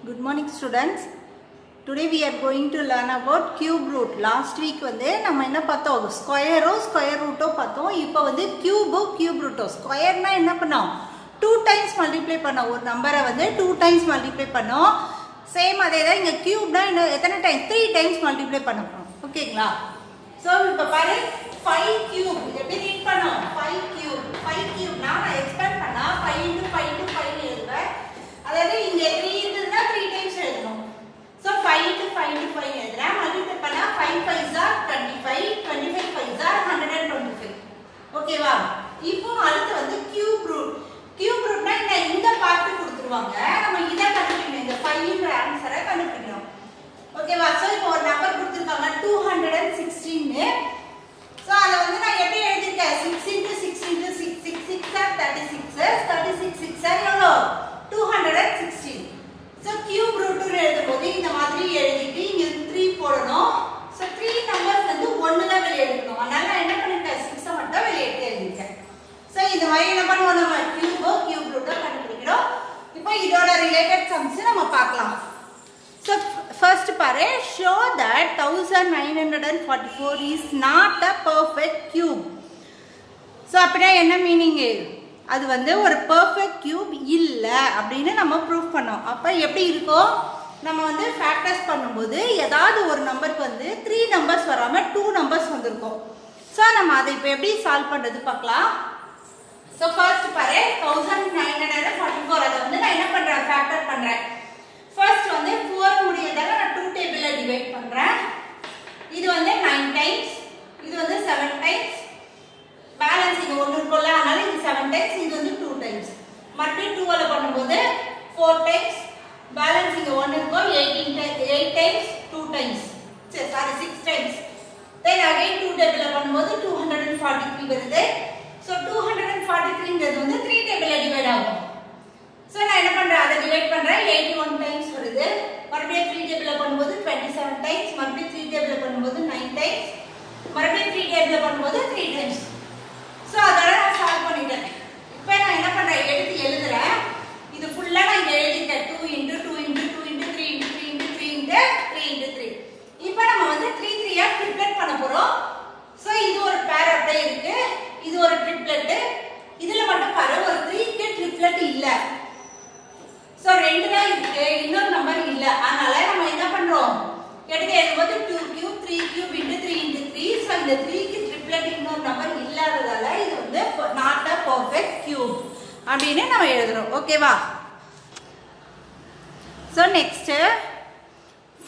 Good morning students. Today we are going to learn about cube root. Last week வந்து நம்ம என்ன பார்த்தோம், ஸ்கொயரோ square ரூட்டோ பார்த்தோம். இப்போ வந்து கியூபோ கியூப் ரூட்டோ. ஸ்கொயர்னா என்ன பண்ணோம், 2 times மல்டிப்ளை பண்ணோம். ஒரு நம்பரை வந்து 2 times மல்டிப்ளை பண்ணோம். சேம் அதே தான் இங்கே கியூப்னா என்ன, எத்தனை டைம், 3 times மல்டிப்ளை பண்ண போகிறோம். ஓகேங்களா? ஸோ இப்போ பாரு 5 கியூப் எப்படி ரீட் பண்ணோம், 5 கியூப்னா நான் எக்ஸ்பேண்ட் பண்ணால் 5 into 5 into 5 எழுதுவேன். அதாவது இங்கே 3 இருந்ததுன்னா 3 times எழுதணும். ஸோ 5 into 5 into 5 எழுதுறேன். மல்டிப்ளை பண்ணால் 5 5s are 25, 25 5s are 125. ஓகேவா? இப்போ அடுத்து வந்து கியூப் ரூட். கியூப் ரூட்னா இந்த பார்ட் கொடுத்துருவாங்க, நம்ம இதை கண்டுபிடிக்கணும், இந்த 5ன்ற ஆன்சரை கண்டுபிடிக்கணும். ஓகேவா? ஸோ இப்போ ஒரு நம்பர் கொடுத்துருக்காங்க 216. ஸோ அதை வந்து நான் எப்படி எழுதிருக்கேன், 6 into 6 into 6, 6 6 are 36, 36 6 are எவ்வளோ, 216. ஸோ கியூப் ரூட்னு எழுதும்போது இந்த மாதிரி எழுதிட்டு இங்கே 3 போடணும். ஸோ 3 நம்பர்ஸ் வந்து 1 தான் வெளியே எடுக்கணும். அதனால நான் என்ன பண்ணிருக்கேன், 6 மட்டும் வெளியே எடுத்து எழுதிருக்கேன். ஸோ இந்த மாதிரி என்ன பண்ணுவோம், நம்ம கியூப் ரூட்டை கண்டுபிடிக்கிறோம். இப்போ இதோட ரிலேட்டட் சம்ஸ் நம்ம பார்க்கலாம். ஸோ ஃபர்ஸ்ட் பாரு, show that 1944 is not a perfect cube. So அப்படின்னா என்ன மீனிங்கு, அது வந்து ஒரு பர்ஃபெக்ட் கியூப் இல்லை அப்படின்னு நம்ம ப்ரூவ் பண்ணோம். அப்போ எப்படி இருக்கும், நம்ம வந்து ஃபேக்டர்ஸ் பண்ணும்போது ஏதாவது ஒரு நம்பருக்கு வந்து 3 நம்பர்ஸ் வராமல் 2 நம்பர்ஸ் வந்திருக்கும். ஸோ நம்ம அதை இப்போ எப்படி சால்வ் பண்ணுறது பார்க்கலாம். ஸோ ஃபர்ஸ்ட் பாரு 1944, அதை வந்து நான் என்ன பண்ணுறேன், ஃபேக்டர் பண்ணுறேன். ஃபர்ஸ்ட் வந்து 4 முடியறதால நான் 2 டேபிளில் டிவைட் பண்ணுறேன். இது வந்து 9 டைம்ஸ், இது வந்து 7 டைம்ஸ். பேலன்ஸ் இங்கே 1 இருக்கும்ல, அதனால இது 7 டைம்ஸ், இது வந்து 2 டைம்ஸ். மறுபடியும் 2ஆல் பண்ணும்போது 4 டைம்ஸ். பேலன்ஸ் இங்கே 1 இருக்கும், 8 டைம்ஸ், 2 டைம்ஸ், சரி சாரி 6 டைம்ஸ். தென் அகைன் 2 டேபிளில் பண்ணும்போது 243 வருது. ஸோ 243ங்கிறது வந்து 3 டேபிளில் டிவைட் ஆகும். ஸோ நான் என்ன பண்ணுறேன், அதை டிவைட் பண்ணுறேன், 81 டைம்ஸ் வருது. மறுபடியும் 3 டேபிளில் பண்ணும்போது 27 டைம்ஸ், மறுபடியும் 3 டேபிளில் பண்ணும்போது 9 டைம்ஸ், மறுபடியும் 3 டேபிளில் பண்ணும்போது 3 டைம்ஸ். ஸோ அதோட நான் சால்வ் பண்ணிட்டேன். இப்போ நான் என்ன பண்ணுறேன், எடுத்து எழுதுறேன். இது ஃபுல்லாக நான் இங்கே எழுதிட்டேன், 2 into 2 into 2 into 3 into 3 into 3 into 3 into 3. இப்போ நம்ம வந்து 3 3 ட்ரிப்ளெட் பண்ண போகிறோம். ஸோ இது ஒரு பேர் அப்படியே இருக்கு, இது ஒரு ட்ரிப்ளெட்டு. இதில் மட்டும் பாரு ஒரு 3க்கு ட்ரிப்ளெட் இல்லை. ஸோ 2 தான் இருக்கு, இன்னொரு நம்பர் இல்லை. அதனால நம்ம என்ன பண்ணுறோம், எடுத்து எழுதும்போது 2 cube 3 cube into 3 into 3. So இந்த 3க்கு ட்ரிப்ளெட் இன்னொரு நம்பர் இல்லாததால இது வந்து நாட் அ பர்ஃபெக்ட் கியூப் அப்படின்னு நம்ம எழுதுறோம். ஓகேவா? So next,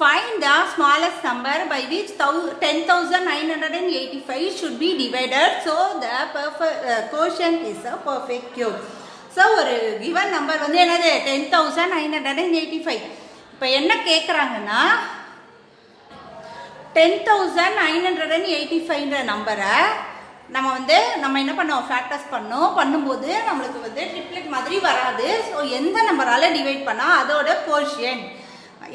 find the smallest number by which 10,985 should be divided so the quotient is a perfect cube. So ஒரு given நம்பர் வந்து என்னது, 10,985. இப்போ என்ன கேட்குறாங்கன்னா, 10,985ன்ற நம்பரை நம்ம என்ன பண்ணோம், ஃபேக்டர்ஸ் பண்ணும்போது நம்மளுக்கு வந்து ட்ரிப்ளெட் மாதிரி வராது. ஸோ எந்த நம்பரால் டிவைட் பண்ணால் அதோட கோஷியன்ட்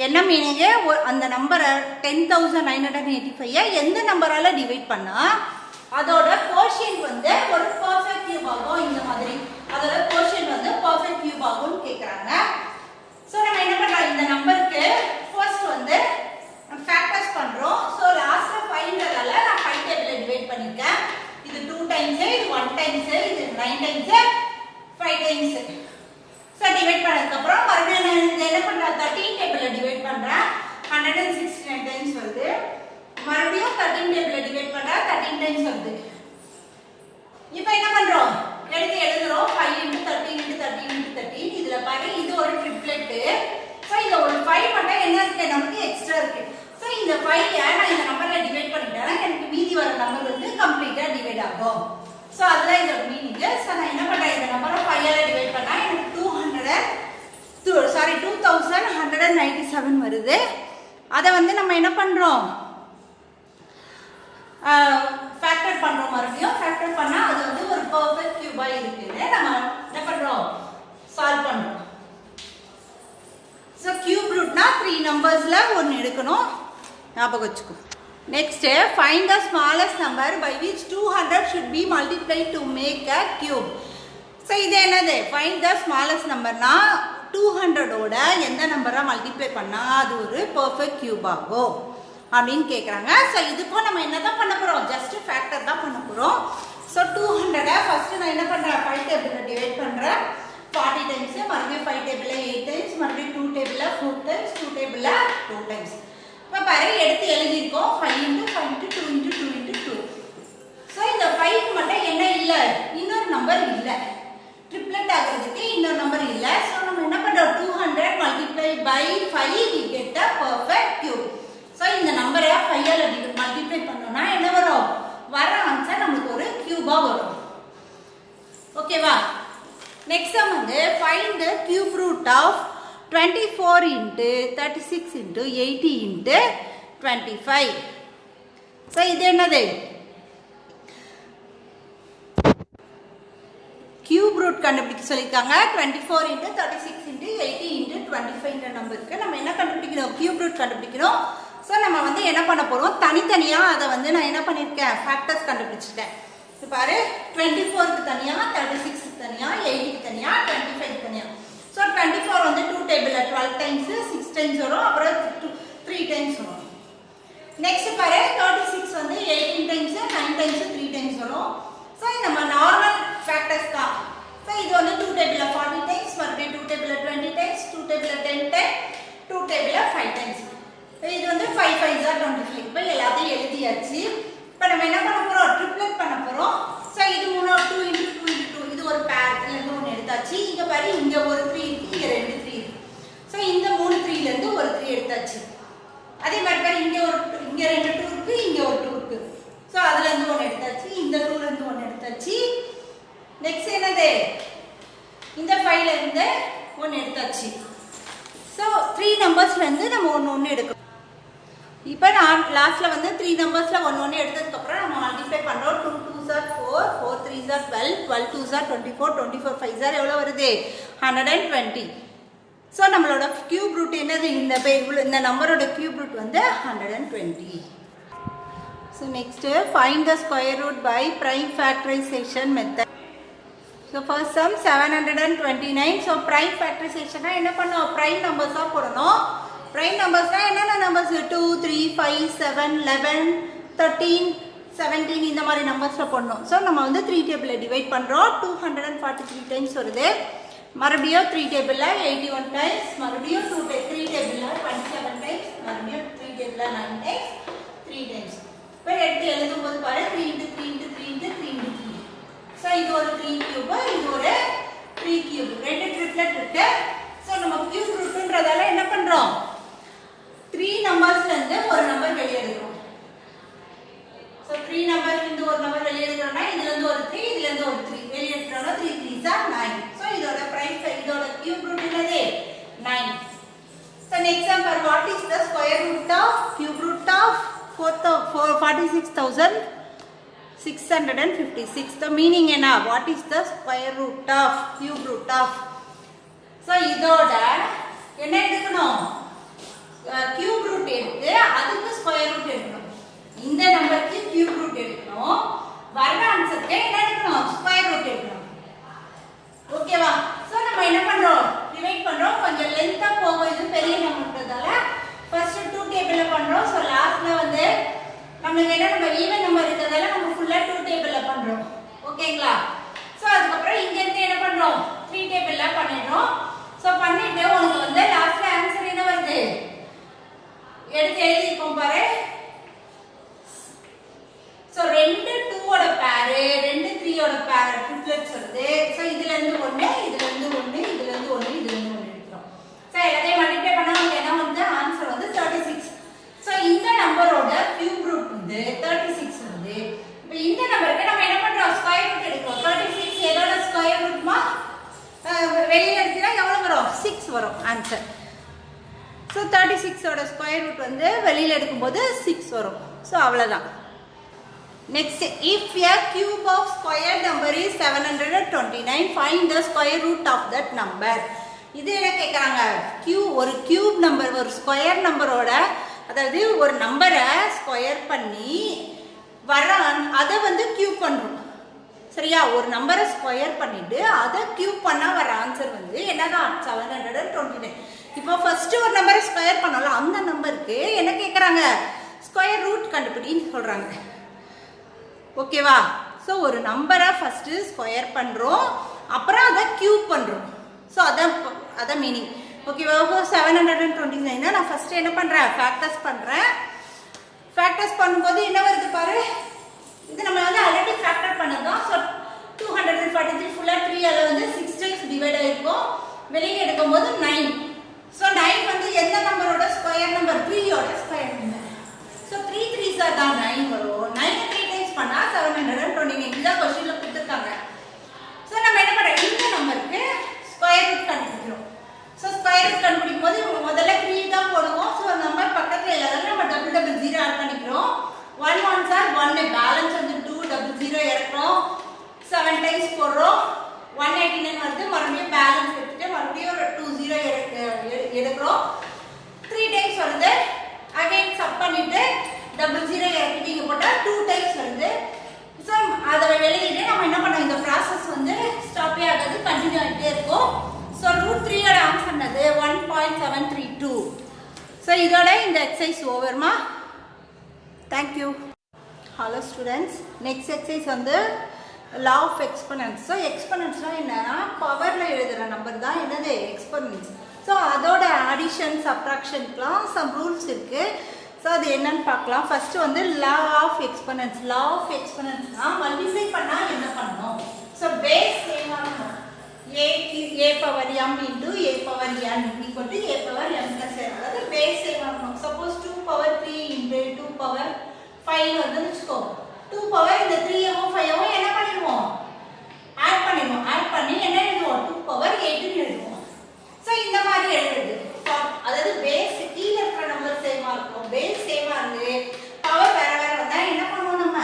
என்ன மீனிங்கு, அந்த நம்பரை 10,985 எந்த நம்பரால் டிவைட் பண்ணால் அதோட கோஷியன்ட் வந்து ஒரு பர்ஃபெக்ட் கியூப் ஆகும். இந்த மாதிரி அதோட கோஷியன்ட் வந்து பர்ஃபெக்ட் கியூப் ஆகும்னு கேட்குறாங்க. ஸோ நம்ம என்ன பண்ணலாம், இந்த நம்பருக்கு ஃபர்ஸ்ட் வந்து ஃபேக்டர்ஸ் பண்ணுறோம். ஸோ லாஸ்ட்டில் 5ன்றதால நான் 5 டேபிளில் டிவைட் பண்ணியிருக்கேன். இது 2 டைம்ஸு, இது 1 டைம்ஸு, இது 9 டைம்ஸு, 5 டைம்ஸு. ஸோ டிவைட் பண்ணதுக்கப்புறம் மறுபடியும் நான் என்ன பண்ணுறேன், 13 டேபிளில் டிவைட் பண்ணுறேன், 169 டைம்ஸ் வருது. மறுபடியும் 13 டேபிளில் டிவைட் பண்ணுறேன், 13 டைம்ஸ் வருது. இப்போ என்ன பண்ணுறோம், எடுத்து எழுதுறோம், 5 into 13 into 13 into 13. இதில் பாரு இது ஒரு ட்ரிப்ளெட்டு. ஸோ இந்த ஒரு 5 மட்டும் என்ன இருக்கு, நமக்கு எக்ஸ்ட்ரா இருக்கு. ஸோ இந்த 5 நான் இந்த நம்பரில் டிவைட் பண்ணிட்டேன்னா எனக்கு மீதி வர நம்பர் வந்து கம்ப்ளீட்டாக டிவைட் ஆகும். ஸோ அதுதான் இதோட மீனிங்கு. ஸோ நான் என்ன பண்ணுறேன், இந்த நம்பரை 5ஆல் டிவைட் பண்ணால் எனக்கு 2197 வருது. அதை வந்து நம்ம என்ன பண்ணுறோம், ஃபேக்டர் பண்ணுறோம். மறுபடியும் ஃபேக்டர் பண்ணால் அது வந்து ஒரு பர்ஃபெக்ட் கியூபாக இருக்குன்னு நம்ம என்ன பண்ணுறோம், சால்வ் பண்ணுறோம். ஸோ கியூப் ரூட்னா 3 நம்பர்ஸில் 1 எடுக்கணும், ஞாபகம் வச்சுக்கோ. Next, find the smallest number by which 200 should be multiply to make a cube. So இது என்னது, ஃபைண்ட் த ஸ்மாலஸ்ட் நம்பர்னா 200ஓட எந்த நம்பரை மல்டிப்ளை பண்ணால் அது ஒரு பர்ஃபெக்ட் கியூப் ஆகும் அப்படின்னு கேட்குறாங்க. ஸோ இதுக்கும் நம்ம என்ன தான் பண்ண போகிறோம், ஜஸ்ட் ஃபேக்டர் தான் பண்ண போகிறோம். ஸோ 200 ஃபஸ்ட்டு நான் என்ன பண்ணுறேன், 5 டேபிளில் டிவைட் பண்ணுறேன் 40 டைம்ஸ், மறுபடியும் 5 டேபிளில் 8 டைம்ஸ், மறுபடியும் 2 டேபிளில் 4 டைம்ஸ், 2 டேபிளில் 2 டைம்ஸ். இப்போ பாரு எடுத்து எழுதியிருக்கோம் 5 × 5 × 2 × 2 × 2. ஸோ இந்த 5க்கு மட்டும் என்ன இல்லை, இன்னொரு நம்பர் இல்லை, ட்ரிப்ளெட் ஆகிறதுக்கு இன்னொரு நம்பர் இல்லை. ஸோ நம்ம என்ன பண்ணுறோம், 200 multiply by 5 we get a perfect cube. So இந்த நம்பரை 5ஆல் மல்டிப்ளை பண்ணோம்னா என்ன வரும், வர ஆன்சர் நமக்கு ஒரு கியூபாக வரும். ஓகேவா. நெக்ஸ்ட் வந்து find the cube root of 24 × 36 × 80 × 25. So இது என்னது, கியூப் ரூட் கண்டுபிடிக்க சொல்லியிருக்காங்க. 24 × 36 × 80 × 25 நம்பருக்கு நம்ம என்ன கண்டுபிடிக்கணும், கியூப் ரூட் கண்டுபிடிக்கணும். ஸோ நம்ம வந்து என்ன பண்ண போகிறோம், தனித்தனியாக அதை வந்து நான் என்ன பண்ணியிருக்கேன், ஃபேக்டர்ஸ் கண்டுபிடிச்சிருக்கேன். இப்போ பாரு 24க்கு தனியாக, 36க்கு தனியாக, 80க்கு தனியாக, 25க்கு தனியாக. ஸோ 24 வந்து 2 டேபிளில் 12 டைம்ஸ் 6 டைம்ஸ் வரும், அப்புறம் 3 டைம்ஸ் வரும். நெக்ஸ்ட் பாரு 36 வந்து 18 டைம்ஸ் 9 டைம்ஸ் 3 டைம்ஸ் வரும். ஸோ நம்ம நார்மல் ஃபேக்டர்ஸ் தான். ஸோ இது வந்து 2 டேபிளில் 40 டைம்ஸ், மறுபடியும் 2 டேபிளில் 20 டைம்ஸ், 2 டேபிளில் 10 டைம்ஸ், 2 டேபிளில் 5 டைம்ஸ். இது வந்து 5 5 are 25. இப்போ எல்லாத்தையும் எழுதியாச்சு. இப்போ நம்ம என்ன பண்ண போகிறோம், ட்ரிப்ளெட் பண்ண போகிறோம். ஸோ இது 2 × 2 × 2 இது ஒரு பேர்லேருந்து ஒன்று எடுத்தாச்சு. இங்கே பாரு இங்கே ஒரு 3 இருக்குது, இங்கே 2 3 இருக்குது. ஸோ இந்த 3 3லேருந்து ஒரு 3 எடுத்தாச்சு. அதே மாதிரி பாரு இங்கே 2 2 இருக்குது, இங்கே ஒரு 2 இருக்குது. ஸோ அதுலேருந்து ஒன்று எடுத்தாச்சு, இந்த 2லேருந்து ஒன்று எடுத்தாச்சு. நெக்ஸ்ட் என்னது, இந்த 5லேருந்து ஒன்று எடுத்தாச்சு. ஸோ 3 நம்பர்ஸ்லேருந்து நம்ம ஒன்று எடுக்கணும். இப்போ நான் லாஸ்ட்டில் வந்து 3 நம்பர்ஸில் ஒன்று எடுத்ததுக்கப்புறம் நம்ம மல்டிப்ளை பண்ணுறோம். 2 2s are 4, 4 3s are 12, 12 2s are 24, 24 5s are எவ்வளோ வருது, 120. ஸோ நம்மளோட கியூப் ரூட் என்னது, இந்த நம்பரோட கியூப் ரூட் வந்து 120. So next find the square root by prime factorization method. So first some 729. So prime ஃபேக்டரைசேஷனாக என்ன பண்ணோம், ப்ரைம் நம்பர்ஸாக போடணும். ப்ரைம் நம்பர்ஸ்னால் என்னென்ன நம்பர்ஸ், 2 3 5 7 11 13 17 இந்த மாதிரி நம்பர்ஸில் போடணும். ஸோ நம்ம வந்து 3 டேபிளில் டிவைட் பண்ணுறோம். 243 டைம்ஸ் வருது, மறுபடியும் 3 டேபிளில் 81 டைம்ஸ், மறுபடியும் 3 டேபிளில் 27 டைம்ஸ், மறுபடியும் 3 டேபிளில் 9 டைம்ஸ், 3 டைம்ஸ். இப்போ எடுத்து எழுதும்போது பாரு 3 × 3 × 3 × 3 × 3. ஸோ இது ஒரு 3 கியூப், இது ஒரு 3 கியூப், 2 ட்ரிப்ளெட் இருக்கு. ஸோ நம்ம கியூப் ரூட்டுன்றதால என்ன பண்ணுறோம், 3 நம்பர்ஸ்லேருந்து ஒரு நம்பர் வெளியே எடுக்கிறோம். ஸோ 3 நம்பர்ஸ்லேருந்து ஒரு நம்பர் வெளியே எடுக்கிறோம்னா இதுலேருந்து ஒரு 3, இதுலேருந்து ஒரு 3 வெளியே எடுக்கிறோம்னா 3 3s are 9. ஸோ இதோட ப்ரைம் இதோட கியூப் ரூட் என்னது 9. So next number, what is the square root of cube root of 46,656? The meaning என்ன, what is the square root of cube root of? So இதோட என்ன எடுக்கணும், கியூப் ரூட் எடுத்து அதுக்கு square root எடுக்கணும். இந்த நம்பருக்கு கியூப் ரூட் எடுக்கணும், வர ஆன்சருக்கு என்ன எடுக்கணும், ஸ்கொயர் ரூட் எடுக்கணும். ஓகேவா. ஸோ நம்ம என்ன பண்ணுறோம், டிவைட் பண்ணுறோம். கொஞ்சம் லென்த்தாக போகும், இது பெரிய நம்பர்ன்றதால ஃபர்ஸ்ட் 2 டேபிளில் பண்ணுறோம். ஸோ லாஸ்ட்டில் வந்து நம்மளுக்கு என்ன, நம்ம ஈவன் நம்பர் இருக்கிறதால நம்ம ஃபுல்லாக 2 டேபிளில் பண்ணுறோம். ஓகேங்களா. ஸோ அதுக்கப்புறம் இங்கேருந்து என்ன பண்ணுறோம், 3 டேபிளில் பண்ணிடுறோம். ஸோ பண்ணிட்டு உனக்கு வந்து லாஸ்ட்டில் ஆன்சர் என்ன வருது, எடுத்து எழுதிப்போம் பாரு. ஸோ 2 2ஓட பேரு, 2 3ஓட பேரு ட்ரிப்ளெட்ஸ் வருது. ஸோ இதுலேருந்து 1, இதுலேருந்து 1, இதுலேருந்து 1, இதுலேருந்து 1 எடுக்கிறோம். ஸோ எல்லாத்தையும் மல்டிப்ளை பண்ணால் நமக்கு என்ன வந்து ஆன்சர் வந்து 36. ஸோ இந்த நம்பரோட கியூப் ரூட் வந்து 36 வந்து. இப்போ இந்த நம்பருக்கு நம்ம என்ன பண்ணுறோம், ஸ்கொயர் ரூட் எடுக்கிறோம். 36 எதோட ஸ்கொயர் ரூட்மா, வெளியில் எடுத்தீங்கன்னா எவ்வளோ வரும், 6 வரும் ஆன்சர். ஸோ 36ஓட ஸ்கொயர் ரூட் வந்து வெளியில் எடுக்கும்போது 6 வரும். ஸோ அவ்வளோதான். Next, if a cube of square number is 729, find the square root of that number. இது என்ன கேட்குறாங்க, ஒரு கியூப் நம்பர், ஒரு ஸ்கொயர் நம்பரோட, அதாவது ஒரு நம்பரை ஸ்கொயர் பண்ணி வர அதை வந்து கியூப் பண்ணுறோம். சரியா? ஒரு நம்பரை ஸ்கொயர் பண்ணிட்டு அதை கியூப் பண்ணா வர ஆன்சர் வந்து என்னதான் 729. இப்போ ஃபர்ஸ்ட் ஒரு நம்பரை ஸ்கொயர் பண்ணாலும் அந்த நம்பருக்கு என்ன கேட்குறாங்க? ஸ்கொயர் ரூட் கண்டுபிடின்னு சொல்றாங்க. ஓகேவா? ஸோ ஒரு நம்பரை ஃபர்ஸ்ட் ஸ்கொயர் பண்றோம், அப்புறம் அதை கியூப் பண்றோம். ஸோ அதான் மீனிங். ஓகேவா? 729 நான் ஃபர்ஸ்ட் என்ன பண்றேன்? ஃபேக்டர்ஸ் பண்றேன். ஃபேக்டர்ஸ் பண்ணும்போது என்ன வருது பாரு, இது நம்ம வந்து ஆல்ரெடி ஃபேக்டர் பண்ணதுதான். ஸோ 243 ஃபுல்லா 3 ஆல வந்து 6 டைம்ஸ் டிவைட் ஆயிருக்கும். வெளியே எடுக்கும்போது 9. ஸோ 9 வந்து எந்த நம்பரோட ஸ்கொயர் நம்பர்? 3 ஓட ஸ்கொயர் நம்பர். ஸோ 3 3s தான் 9 வரும். 9 3 டைம்ஸ் பண்ணா 729. இதுதான் क्वेश्चनல கொடுத்திருக்காங்க. ஸோ நம்ம என்ன பண்றோம்? இந்த நம்பருக்கு ஸ்கொயர் ரூட் கண்டுபிடிக்கிறோம். ஸோ ஸ்கொயர் ரூட் கண்டுபிடிக்கும் போது முதல்ல 3 தான் போடுவோம். ஸோ நம்பர் பக்கத்துல எல்லாரும் நம்ம டபுள் டபுள் 0 ஆட் பண்ணிக்கிறோம். 1 1s are 1, பேலன்ஸ் வந்து 2 டபுள் 0 இறக்குறோம். 7 டைம்ஸ் போடுறோம். 189 வருது. மறுபடியும் பேலன்ஸ் எடுத்துட்டு மறுபடியும் ஒரு 2 0 எடுக்கிறோம். 3 டைம்ஸ் வருது. அகைன் சப் பண்ணிட்டு டபுள் 0 இறக்கிட்டு இங்க போட்டா 2 டைம்ஸ் வருது. ஸோ அதை எழுதிட்டு நம்ம என்ன பண்ணோம்? இந்த ப்ராசஸ் வந்து ஸ்டாப்பே ஆகாது, கண்டினியூ ஆகிட்டே இருக்கும். ஸோ √3 ஓட ஆன்சர் என்னது? 1.732. ஸோ இதோட இந்த எக்ஸசைஸ் ஓவர்மா. Thank you. Hello students, next exercise வந்து லா ஆஃப் எக்ஸ்பனன்ஸ். ஸோ எக்ஸ்பனன்ஸ்னால் என்னன்னா பவரில் எழுதுகிற நம்பர் தான் என்னது? எக்ஸ்பனன்ஸ். ஸோ அதோட அடிஷன் சப்ட்ராக்ஷனுக்குலாம் சம் ரூல்ஸ் இருக்குது. ஸோ அது என்னன்னு பார்க்கலாம். ஃபர்ஸ்ட் வந்து law of exponents. Law of எக்ஸ்பனன்ஸ்னால் மல்டிப்ளை பண்ணால் என்ன பண்ணணும்? ஸோ பேஸ் சேமாக இருக்கணும். a power m into a power n equal to a power m plus n. அதாவது பேஸ் சேமாக இருக்கணும். சப்போஸ் 2 power 3 into 2 power 5 வந்து வச்சுக்கோ. 2 power இந்த 3வும் 5வும் என்ன பண்ணிடுவோம்? ஆட் பண்ணிடுவோம். ஆட் பண்ணி என்ன எழுதுவோம்? 2 power 8 ன்னு எழுதுவோம். ஸோ இந்த மாதிரி எழுதுறது. அதாவது பேஸ் கீழே இருக்கிற நம்பர் சேமா இருக்கும். பேஸ் சேமா இருந்து பவர் வேற வேற வந்தா என்ன பண்ணுவோம்? நம்ம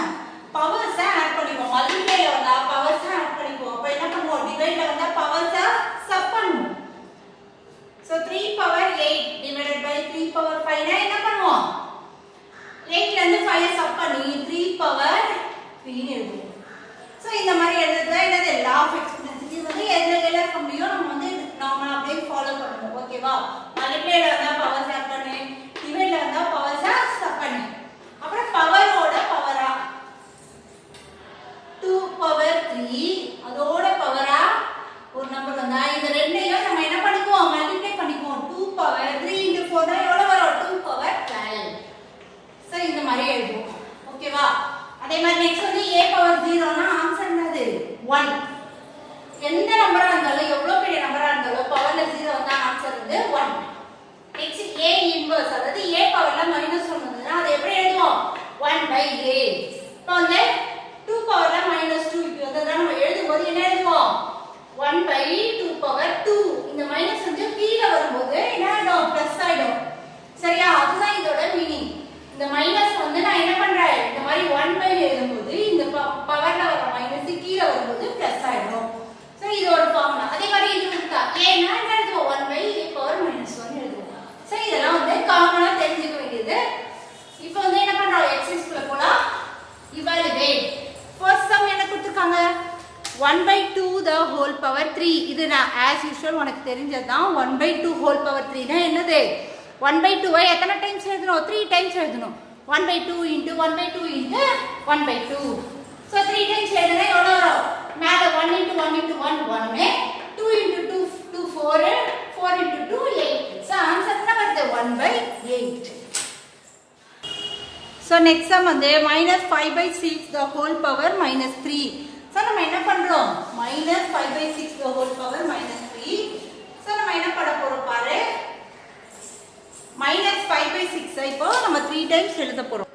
பவர்ஸ் ஆட் பண்ணிடுவோம். மல்டிப்ளைல வந்தா பவர்ஸ் ஆட் பண்ணிடுவோம். அப்ப என்ன பண்ணுவோம்? டிவைட்ல வந்தா பவர்ஸ் சப் பண்ணுவோம். So 3 power 8 divided by 3 power 5 னா என்ன பண்ணுவோம்? 8ல இருந்து 5 சப் பண்ணி 3 power 3 ன்னு எழுதுவோம். ஸோ இந்த மாதிரி எழுதுறது என்னது? Law of exponents. இது வந்து எதுல இருக்க முடியும்? நம்ம வந்து நார்மலா அப்படியே ஃபாலோ பண்ணுவோம். ஓகேவா? மல்டிப்ளைல வந்தா பவர்ஸ் ஆட் பண்ணு, டிவைட்ல வந்தா பவர்ஸ் சப் பண்ணு. அப்புறம் பவரோட பவரா 2 power 3 அதோட பவரா ஒரு நம்பர் வந்தா இந்த ரெண்டையும் நம்ம என்ன பண்ணிக்குவோம்? மல்டிப்ளை பண்ணிக்குவோம். 2 power 3 into 4 னா எவ்வளவு வரும்? 2 power 12. சோ இந்த மாதிரி எழுதுவோம். ஓகேவா? அதே மாதிரி நெக்ஸ்ட் வந்து a power 0 னா ஆன்சர் என்னது? 1. எந்த நம்பரா இருந்தாலும் எவ்வளவு பெரிய நம்பரா இருந்தாலும் பவர்ல 0 வந்தா ஆன்சர் வந்து 1. Next a inverse. அதாவது a பவர்ல மைனஸ் 1 வந்ததுனா அதை எப்படி எழுதுவோம்? 1/a. இப்போ வந்து 2 பவர்ல -2 இப்படி வந்ததுனா நம்ம எழுதும்போது என்ன எழுதுவோம்? 1/2 power 2. இந்த மைனஸ் வந்து கீழ வரும்போது என்ன ஆயிடும்? பிளஸ் ஆயிடும். சரியா? அதுதான் இதோட மீனிங். இந்த மைனஸ் வந்து நான் என்ன பண்றேன்? இந்த மாதிரி 1/, எழுதும்போது இந்த பவர்ல வர மைனஸ் கீழ வரும்போது பிளஸ் ஆயிடும். சோ இது ஒரு ஃபார்முலா. அதே மாதிரி இது இருக்கா? a னா என்ன எழுதுவோம்? 1/a power -1 எழுதுவோம். சோ இதெல்லாம் வந்து காமனா தெரிஞ்சுக்க வேண்டியது. இப்போ வந்து என்ன பண்றோம்? எக்ஸசைஸ்க்குள்ள போலாம். இவாலுவேட். ஃபர்ஸ்ட் சம் என்ன கொடுத்திருக்காங்க? 1/2 the whole power 3. இது நான் as usual உனக்கு தெரிஞ்சதுதான். 1/2 whole power 3 னா என்னது? 1/2 ஐ எத்தனை டைம்ஸ் எழுதணும்? 3 டைம்ஸ் எழுதணும். 1/2 into 1/2 into 1/2. சோ 3 டைம்ஸ் எழுதுனா எவ்வளவு வரும்? மேல 1 into 1 into 1 1, 2 into 2 2 4, 4 into 2 8. So answer என்ன வருது? 1/8. சோ நெக்ஸ்ட் சம் வந்து -5/6 the whole power -3. சோ நம்ம என்ன பண்றோம்? -5/6 the whole power -3. சோ நம்ம என்ன பண்ண போறோம் பாரு? -5/6 இப்போ நம்ம 3 டைம்ஸ் எழுத போறோம்.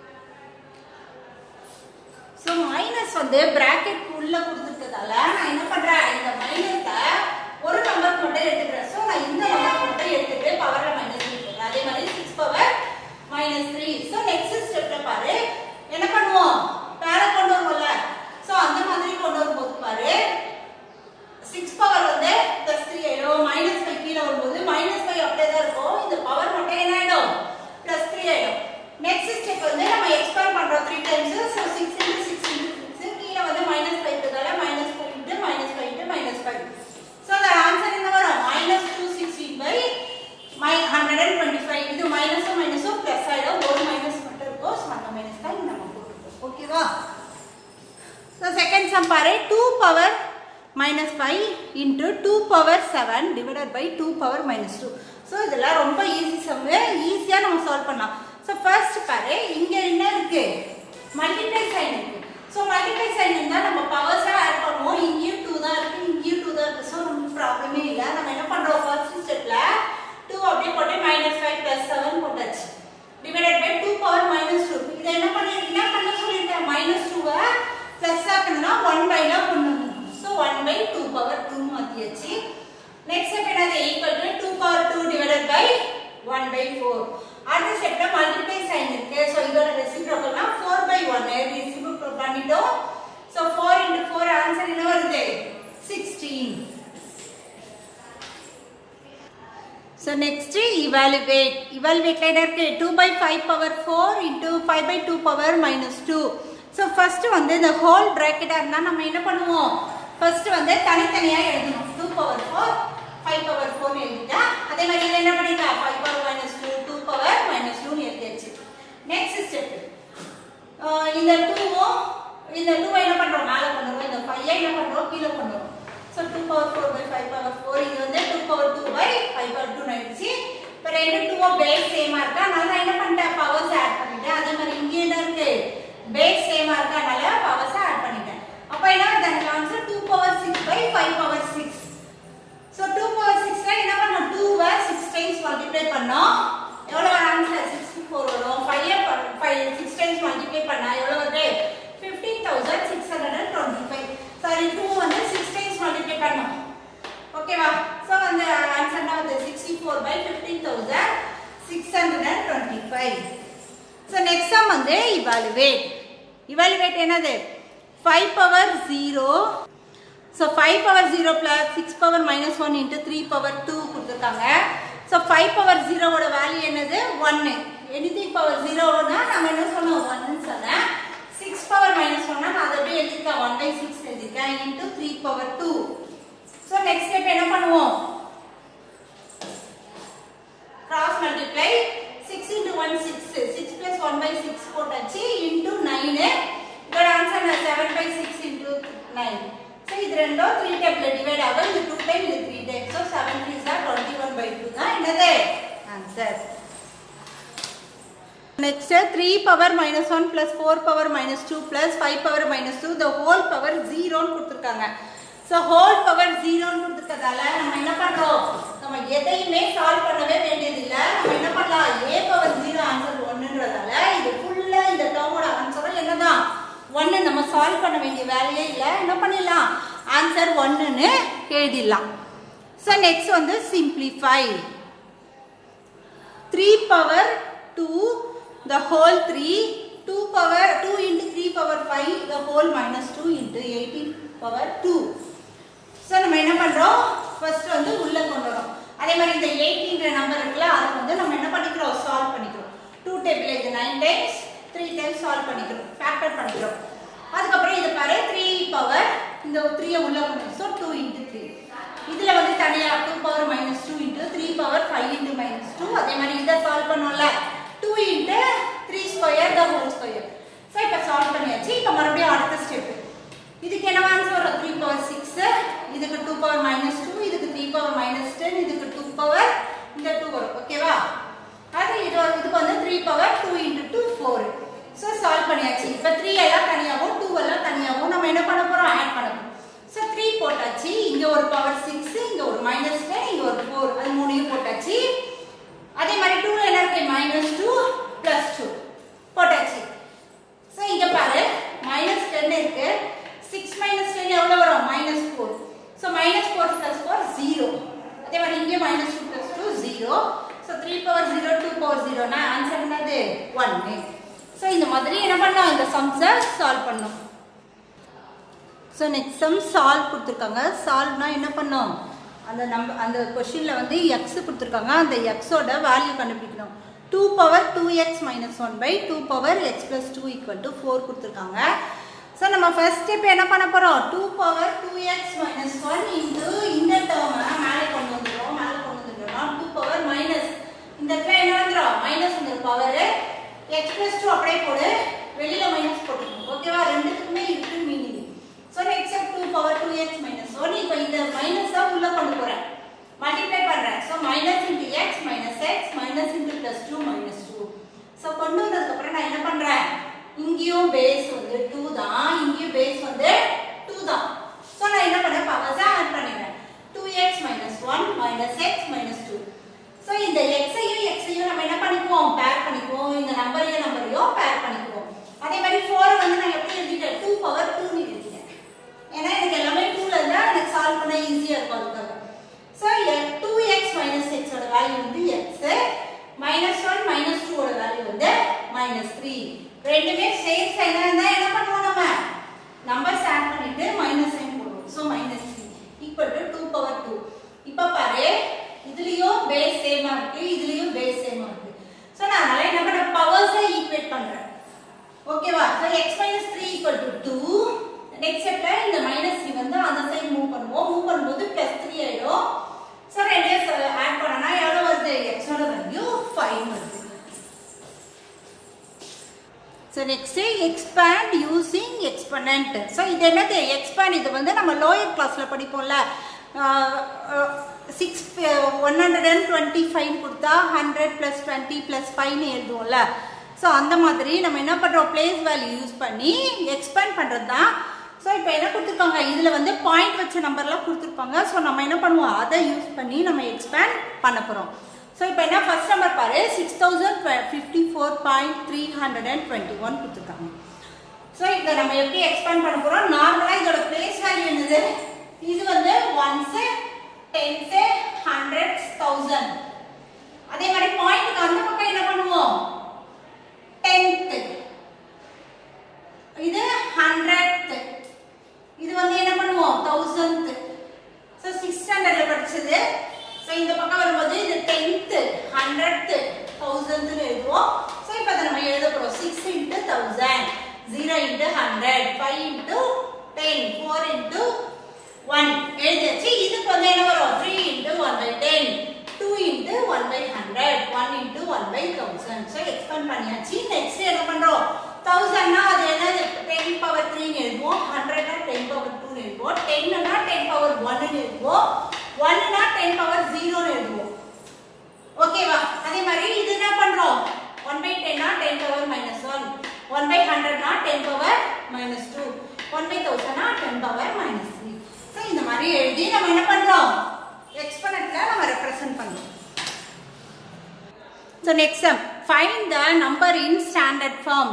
சோ மைனஸ் வந்து பிராக்கெட் உள்ள கொடுத்துட்டதால நான் என்ன பண்றேன்? இந்த மைனஸை ஒரு நம்பர் மட்டும் எடுத்துக்கிறேன். சோ நான் இந்த நம்பர் மட்டும் எடுத்துட்டு பவர்ல மைனஸ் எடுத்துக்கிறேன். அதே மாதிரி 6 power -3. சோ நெக்ஸ்ட் ஸ்டெப்ல பாரு என்ன பண்ணுவோம்? பேர கொண்டு வருவோம்ல. சோ அந்த மாதிரி கொண்டு வரும்போது பாரு 6 பவர் வந்து +3 ஆயிடும். -5 கீழ வரும்போது -5 அப்படியே தான் இருக்கும். இந்த பவர் மட்டும் என்ன ஆயிடும்? +3 ஆயிடும். நெக்ஸ்ட் ஸ்டெப் வந்து நம்ம எக்ஸ்பேண்ட் பண்றோம் 3 டைம்ஸ். சோ 6 into 6 into 6 கீழ வந்து -5 இருக்கதால 125. இது மைனஸும் மைனஸும் பிளஸ் ஆயிடும். ஒரு மைனஸ் மட்டும் இருக்கும். ஸோ அந்த மைனஸ் தான் நம்ம போட்டுருக்கோம். ஓகேவா? ஸோ செகண்ட் சம் பாரு. 2 power minus 5 into 2 power 7 divided by 2 power minus 2. So இதெல்லாம் ரொம்ப ஈஸி சம். ஈஸியாக நம்ம சால்வ் பண்ணலாம். ஸோ ஃபர்ஸ்ட் பாரு, இங்கே என்ன இருக்கு? மல்டிப்ளை சைன் இருக்கு. ஸோ மல்டிப்ளை சைன் இருந்தால் நம்ம பவர்ஸாக ஆட் பண்ணுவோம். இங்கேயும் 2 தான் இருக்கு, இங்கேயும் 2 தான் இருக்கு. ஸோ நமக்கு ப்ராப்ளமே இல்லை. நம்ம என்ன பண்ணுறோம்? ஃபர்ஸ்ட் ஸ்டெப்ல 2 அப்படியே போட்டு -5 + 7 போட்டாச்சு. Divided by 2 power -2. இதை என்ன பண்ண சொல்லியிருக்கேன்? -2 பிளஸ் ஆக்கணும்னா 1/ல கொண்டு வரணும். ஸோ 1/2 பவர் 2 மாற்றியாச்சு. நெக்ஸ்ட் ஸ்டெப் என்னது? Equal to 2 power 2 divided by 1/4. அடுத்த ஸ்டெப்ல மல்டிப்ளை சைன் இருக்கு. ஸோ இதோட ரெசிப்ரோக்கல்னா 4/1 ரெசிப்ரோக்கல் பண்ணிட்டோம். ஸோ 4 × 4 ஆன்சர் என்ன வருது? 16. So next evaluate. இவாலுவேட்ல என்ன இருக்கு? 2/5 பவர் 4 × 5/2 பவர் -2. ஸோ ஃபர்ஸ்ட் வந்து இந்த ஹோல் பிராக்கெட்டா இருந்தா நம்ம என்ன பண்ணுவோம்? ஃபர்ஸ்ட் வந்து தனித்தனியா எழுதணும். 2 பவர் 4 5 பவர் 4 எழுதிட்டா. அதே மாதிரி இங்க என்ன பண்ணிட்டா? 5 பவர் -2 2 பவர் -2 எழுதியாச்சு. நெக்ஸ்ட் ஸ்டெப் இந்த 2 என்ன பண்றோம்? மேல கொண்டு வரோம். இந்த 5 என்ன பண்றோம்? கீழ கொண்டு வரோம். ஸோ 2 பவர் 4/5 பவர் 4 இது வந்து 2 பவர் 2/5 பவர் 2 ஆயிடுச்சு. இப்போ ரெண்டு 2 பேஸ் சேமா இருக்கா. அதனால நான் என்ன பண்ணிட்டேன்? பவர்ஸ் ஆட் பண்ணிட்டேன். அதே மாதிரி இங்க என்ன இருக்கு? பேஸ் சேமா இருக்கா. அதனால பவர்ஸ் ஆட் பண்ணிட்டேன். அப்ப என்ன வருது? Answer 2 power 6/5 power 6. So 2 power 6 ல என்ன பண்ணோம்? 2 6 டைம்ஸ் மல்டிப்ளை பண்ணோம். எவ்வளவு ஆன்சர்? 64 வரும். 5 6 டைம்ஸ் மல்டிப்ளை பண்ணா எவ்வளவு வருது? 15625. சாரி 2 வந்து 6 டைம்ஸ் மல்டிப்ளை பண்ணோம். ஓகேவா? சோ அந்த ஆன்சர் என்ன வருது? 64/15,625. சோ நெக்ஸ்ட் சம் வந்து இவாலுவேட். இவாலுவேட் என்னது? 5 power 0. So 5 power 0 plus 6 power -1 into 3 power 2 கொடுத்திருக்காங்க. So 5 power 0 ஓட வேல்யூ என்னது? 1. anything power 0 னா நாம என்ன சொன்னோம்? 1 ன்னு சொன்னேன். 6 power -1 னா நான் அதை அப்படியே எழுதிட்டேன். 1/6 எழுதிட்டேன் into 3 power 2. So next step என்ன பண்ணுவோம்? cross multiply 6 into 1 6 6 plus 1/6 போட்டாச்சு into 9. இதோட ஆன்சர் 7/6 into 9. So இது ரெண்டும் 3 டைம்ல டிவைட் ஆகும். இது 2 டைம், இது 3 டைம். So 7 3s are 21/2 தான் என்னது? Answer. Next 3 power -1 plus 4 power -2 plus 5 power -2 the whole power 0 ன்னு கொடுத்திருக்காங்க. So whole power 0 ன்னு கொடுத்திருக்கதால நம்ம என்ன பண்றோம்? நம்ம எதையுமே சால்வ் பண்ணவே வேண்டியது இல்ல. நம்ம என்ன பண்ணலாம்? a பவர் 0 ஆன்சர் 1 ன்றதால இது ஃபுல்லா இந்த டேர்மோட ஆன்சர் என்னதான்? 1. நம்ம சால்வ் பண்ண வேண்டிய வேலையே இல்லை. என்ன பண்ணிடலாம்? ஆன்சர் 1ன்னு எழுதிடலாம். ஸோ நெக்ஸ்ட் வந்து simplify. 3 power 2 the whole 3 2 power 2 into 3 power 5 the whole -2 into 18 power 2. So நம்ம என்ன பண்றோம்? ஃபர்ஸ்ட் வந்து உள்ள கொண்டு வரோம். அதே மாதிரி இந்த 18ன்ற நம்பர் இருக்குல்ல, அதை வந்து நம்ம என்ன பண்ணிக்கிறோம்? சால்வ் பண்ணிக்கிறோம். 2 டேபிள் இது 9 டைம்ஸ் 3 டைம்ஸ் சால்வ் பண்ணிக்கிறோம். ஃபேக்டர் பண்ணிக்கிறோம். அதுக்கப்புறம் இது பாரு 3 பவர் இந்த 3 உள்ள கொண்டு சோ 2 into 3. இதுல வந்து தனியா 2 பவர் -2 into 3 பவர் 5 into -2. அதே மாதிரி இத சால்வ் பண்ணோம்ல 2 into 3 square the whole square. So இப்ப சால்வ் பண்ணியாச்சு. இப்ப மறுபடியும் அடுத்த ஸ்டெப். இதுக்கு என்ன ஆன்சர் வரும்? 3 பவர் 6. இதுக்கு 2 பவர் -2, இதுக்கு 3 பவர் -10, இதுக்கு 2 பவர் இந்த 2 வரும். ஓகேவா? அது இதுக்கு வந்து 3 பவர் 2 into 2 4. சோ சால்வ் பண்ணியாச்சு. இப்ப 3 எல்லாம் தனியாவும் 2 எல்லாம் தனியாவும் நம்ம என்ன பண்ண போறோம்? ஆட் பண்ண போறோம். சோ 3 போட்டாச்சு. இங்க ஒரு பவர் 6, இங்க ஒரு -10, இங்க ஒரு 4. அது மூணையும் போட்டாச்சு. அதே மாதிரி 2 என்ன இருக்கு? -2 +2 போட்டாச்சு. சோ இங்க பாரு -10 இருக்கு. 6 -10 எவ்வளவு வரும்? -4. சோ -4 + 4 0. அதே மாதிரி இங்க -2 + 2 0. சோ 3 பவர் 0 2 பவர் 0 னா ஆன்சர் என்னது? 1. சோ இந்த மாதிரி என்ன பண்ணோம்? இந்த சம்ஸை சால்வ் பண்ணோம். சோ நெக்ஸ்ட் சம் சால்வ் கொடுத்திருக்காங்க. சால்வ்னா என்ன பண்ணோம்? அந்த क्वेश्चनல வந்து x கொடுத்திருக்காங்க. அந்த x ஓட வேல்யூ கண்டுபிடிக்கணும். 2 பவர் 2x - 1/2 பவர் x + 2 = 4 கொடுத்திருக்காங்க. சோ நம்ம ஃபர்ஸ்ட் ஸ்டெப் என்ன பண்ண போறோம்? 2 பவர் 2x - 1 into இந்த டேர்மை மேலே கொண்டு வந்துறோம். 2 பவர் மைனஸ் இந்த x plus 2 அப்படியே போடு, வெளியில மைனஸ் போட்டுக்கணும். ஓகேவா? ரெண்டுத்துக்குமே இருக்கு meaning. So next 2 power 2x minus 1. இப்போ இந்த மைனஸ் தான் உள்ள கொண்டு போறேன், மல்டிப்ளை பண்றேன். So minus into X minus X minus into plus 2 minus 2. So கொண்டு வந்ததுக்கு அப்புறம் நான் என்ன பண்றேன், இங்கேயும் பேஸ் வந்து 2 தான், இங்கேயும் பேஸ் வந்து 2 தான். ஸோ நான் என்ன பண்ணேன், பவர்ஸை ஆட் பண்ணிடுறேன். 2x minus 1 minus x minus 2. So இந்த x-ஐயும் நம்ம என்ன பண்ணிக்குவோம், பேர் பண்ணிக்குவோம். இந்த நம்பரையும் பேர் பண்ணிக்குவோம். அதே மாதிரி 4 வந்து நான் எப்படி எழுதிட்டேன், 2 power 2 னு எழுதிட்டேன். ஏன்னா எனக்கு எல்லாமே 2ல இருந்தா எனக்கு சால்வ் பண்ண ஈஸியா இருக்கும் அதுக்காக. ஸோ 2x minus x ஓட வேல்யூ வந்து x, minus 1 minus 2 ஓட வேல்யூ வந்து minus 3. ரெண்டுமே சேம் சைனா இருந்தா என்ன பண்ணுவோம், நம்ம நம்பர்ஸ் ஆட் பண்ணிட்டு மைனஸ் சைன் போடுவோம். So minus 3 equal to 2 power 2. இப்போ பாரு, இதுலயும் பேஸ் சேமா இருக்கு, இதுலயும் பேஸ் சேமா இருக்கு. சோ நான் அதனால என்ன பண்ற, பவர்ஸை ஈக்குவேட் பண்றேன். ஓகேவா? So x minus 3 equal to 2. Next ஸ்டெப்ல இந்த minus 3 வந்து அந்த சைடு மூவ் பண்ணுவோம். மூவ் பண்ணும்போது +3 ஆயிடும். சோ ரெண்டையும் ஆட் பண்ணனா எவ்வளவு வருது, x ஓட வேல்யூ 5 வருது. So next expand using exponent. So இது என்னது, expand. இது வந்து நம்ம லோயர் கிளாஸ்ல படிப்போம்ல, 125 கொடுத்தா 100 plus 20 plus 5 னு எழுதுவோம்ல. ஸோ அந்த மாதிரி நம்ம என்ன பண்ணுறோம், பிளேஸ் வேல்யூ யூஸ் பண்ணி எக்ஸ்பேண்ட் பண்ணுறது தான். ஸோ இப்போ என்ன கொடுத்துருக்காங்க, இதில் வந்து பாயிண்ட் வச்ச நம்பர்லாம் கொடுத்துருப்பாங்க. ஸோ நம்ம என்ன பண்ணுவோம், அதை யூஸ் பண்ணி நம்ம எக்ஸ்பேண்ட் பண்ண போகிறோம். ஸோ இப்போ என்ன, ஃபர்ஸ்ட் நம்பர் பாரு, 6054.321 கொடுத்துருக்காங்க. ஸோ இதை நம்ம எப்படி எக்ஸ்பேண்ட் பண்ண போகிறோம், நார்மலாக இதோட பிளேஸ் வேல்யூ என்னது, இது வந்து 1s 10s 100s 1000. அதே மாதிரி பாயிண்ட்க்கு அந்த பக்கம் என்ன பண்ணுவோம், 10th, இது 100th, இது வந்து என்ன பண்ணுவோம் 1000th. சோ 600ல படிச்சது. சோ இந்த பக்கம் வரும்போது இது 10th 100th 1000th னு எழுதுவோம். சோ இப்போ அத நம்ம எழுத போறோம். 6 into 1000, 0 into 100, 5 into 10, 4 into 1 எழுதியாச்சு. இதுக்கு வந்து என்ன வரும், 3 into 1/10, 2 into 1/100, 1 into 1/1000. So expand பண்ணியாச்சு. நெக்ஸ்ட் என்ன பண்றோம், 1000 னா அது என்னது, 10 power 3 னு எழுதுவோம். 100 னா 10 power 2 னு எழுதுவோம். 10 னா 10 power 1 னு எழுதுவோம். 1 னா 10 power 0 னு எழுதுவோம். ஓகேவா? அதே மாதிரி இது என்ன பண்றோம், 1/10 னா 10 power -1, 1/100 னா 10 power -2, 1/1000 னா 10 power -3. சோ இந்த மாதிரி எழுதி நம்ம என்ன பண்றோம், எக்ஸ்போனன்ட்ல நம்ம ரெப்ரசன்ட் பண்றோம். So next sum, find the number in standard form.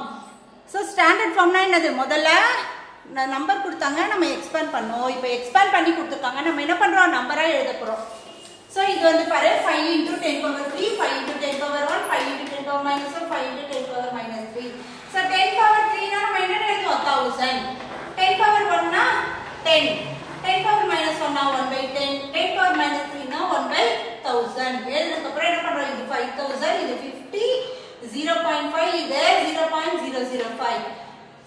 So standard formனா என்னது, முதல்ல நம்பர் கொடுத்தாங்க, நம்ம எக்ஸ்பேண்ட் பண்ணோம். இப்போ எக்ஸ்பேண்ட் பண்ணி கொடுத்துருக்காங்க, நம்ம என்ன பண்றோம், நம்பரா எழுத போறோம். So இது வந்து பாரு, 5 into 10 power 3, 5 into 10 power 1, 5 into 10 power -1, 5 into 10 power -3. So 10 power 3 னா நம்ம என்ன எழுதுவோம், 1000. 10 power 1 னா 10, 10 power -1 னா 1/10, 10 power -3 னா 1/1000. எழுதுனதுக்கு அப்புறம் என்ன பண்றோம், இது 5000, இது 50, 0.5, இது 0.005.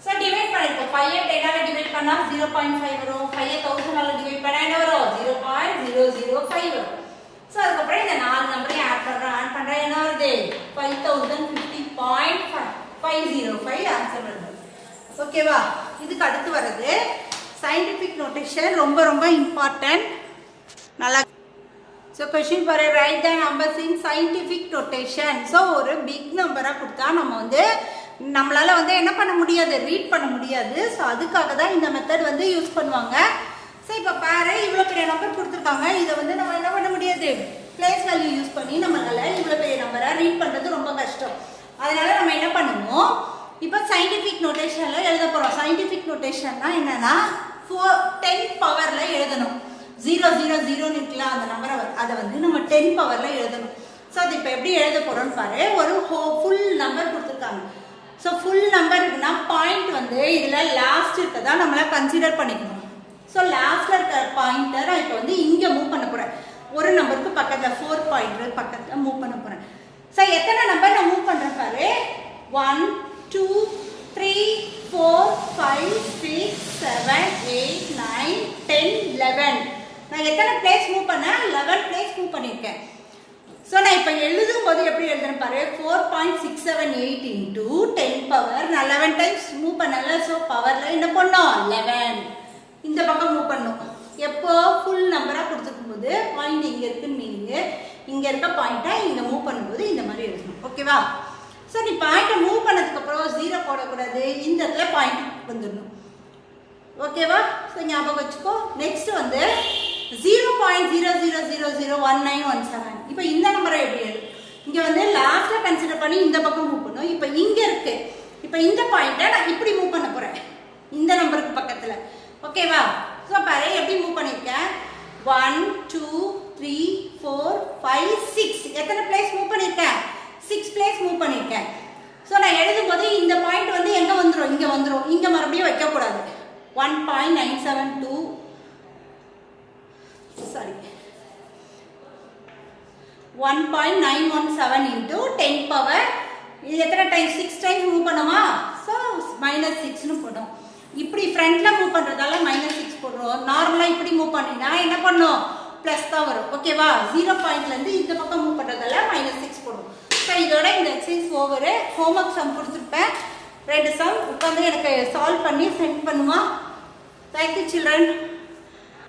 சோ டிவைட் பண்ணிருக்கோம். 5 ஐ 10 ஆல டிவைட் பண்ணா 0.5 வரும். 5 ஐ 1000 ஆல டிவைட் பண்ணா என்ன வரும், 0.005 வரும். சோ அதுக்கு அப்புறம் இந்த நாலு நம்பரையும் ஆட் பண்றா என்ன வருது, 5050.505 ஆன்சர் வருது. ஓகேவா? இதுக்கு அடுத்து வருது scientific notation, ரொம்ப ரொம்ப இம்பார்ட்டன்ட். நல்லா. So question பாரு, write the numbers in scientific notation. So ஒரு big நம்பரா கொடுத்தா நம்ம வந்து நம்மளால வந்து என்ன பண்ண முடியாது, ரீட் பண்ண முடியாது. ஸோ அதுக்காக தான் இந்த மெத்தட் வந்து யூஸ் பண்ணுவாங்க. ஸோ இப்போ பாரு, இவ்வளோ பெரிய நம்பர் கொடுத்துருக்காங்க, இதை வந்து நம்ம என்ன பண்ண முடியாது, பிளேஸ் வேல்யூ யூஸ் பண்ணி நம்மளால இவ்வளோ பெரிய நம்பரை ரீட் பண்ணுறது ரொம்ப கஷ்டம். அதனால நம்ம என்ன பண்ணுவோம், இப்போ சயின்டிஃபிக் நோட்டேஷனில் எழுத போகிறோம். சயின்டிஃபிக் நோட்டேஷன்னா என்னன்னா 10 பவரில் எழுதணும். 000 இருக்கலாம் அந்த நம்பரை, அதை வந்து நம்ம 10 பவரில் எழுதணும். ஸோ அது இப்போ எப்படி எழுத போகிறோம்னு பாரு, ஒரு ஃபுல் நம்பர் கொடுத்துருக்காங்க. ஸோ ஃபுல் நம்பர் இருக்குன்னா பாயிண்ட் வந்து இதில் லாஸ்ட் இருக்கதான் நம்மளை கன்சிடர் பண்ணிக்கணும். ஸோ லாஸ்ட்டில் இருக்கிற பாயிண்ட்டை நான் இப்போ வந்து இங்கே மூவ் பண்ண போகிறேன். ஒரு நம்பருக்கு பக்கத்தில் 4 பாயிண்ட் பக்கத்தில் மூவ் பண்ண போகிறேன். ஸோ எத்தனை நம்பர் நான் மூவ் பண்ணுறேன் பாரு, 1 2 3 4 5 6 7 8 9 10 11. நான் எத்தனை பிளேஸ் மூவ் பண்ணேன், 11 பிளேஸ் மூவ் பண்ணியிருக்கேன். ஸோ நான் இப்போ எழுதும் போது எப்படி எழுதுறேன் பாரு 4.678 into 10 power நான் 11 டைம்ஸ் மூவ் பண்ணல ஸோ பவரில் என்ன பண்ணோம் 11 இந்த பக்கம் மூவ் பண்ணோம் எப்போ ஃபுல் நம்பராக கொடுத்துருக்கும் போது பாயிண்ட் இங்கே இருக்குன்னு மீனிங்கு இங்கே இருக்க பாயிண்ட்டை இங்கே மூவ் பண்ணும்போது இந்த மாதிரி எழுதணும் ஓகேவா ஸோ நீ பாயிண்ட்டை மூவ் பண்ணதுக்கப்புறம் 0 போடக்கூடாது இந்த இடத்துல பாயிண்ட் வந்துடணும் ஓகேவா ஸோ ஞாபகம் வச்சுக்கோ நெக்ஸ்ட் வந்து 0.00001917 இப்போ இந்த நம்பரை எப்படி எழுது இங்கே வந்து லாஸ்ட்டில் கன்சிடர் பண்ணி இந்த பக்கம் மூவ் பண்ணும் இப்போ இங்கே இருக்கு இப்போ இந்த பாயிண்ட்டை நான் இப்படி மூவ் பண்ண போகிறேன் இந்த நம்பருக்கு பக்கத்தில் ஓகேவா ஸோ பாரு எப்படி மூவ் பண்ணியிருக்கேன் 1 2 3 4 5 6 எத்தனை பிளேஸ் மூவ் பண்ணியிருக்கேன் 6 பிளேஸ் மூவ் பண்ணியிருக்கேன் ஸோ நான் எழுதும்போது இந்த பாயிண்ட் வந்து எங்கே வந்துடும் இங்கே மறுபடியும் வைக்கக்கூடாது 1.972 சாரி 1.917 into 10 பவர் இது எத்தனை டைம்ஸ் 6 டைம்ஸ் மூவ் பண்ணுமா ஸோ -6னு போடும் இப்படி ஃப்ரண்ட்ல மூவ் பண்ணுறதால -6 போடுறோம் நார்மலாக இப்படி மூவ் பண்ணினா என்ன பண்ணும் ப்ளஸ் தான் வரும் ஓகேவா 0 பாயிண்ட்லேருந்து இந்த பக்கம் மூவ் பண்ணுறதால -6 போடும் ஸோ இதோட இந்த எக்ஸசைஸ் ஓவரு ஹோம்ஒர்க் சம் கொடுத்துருப்பேன் 2 சம் உட்காந்து எனக்கு சால்வ் பண்ணி சென்ட் பண்ணுமா தேங்க்யூ சில்ட்ரன்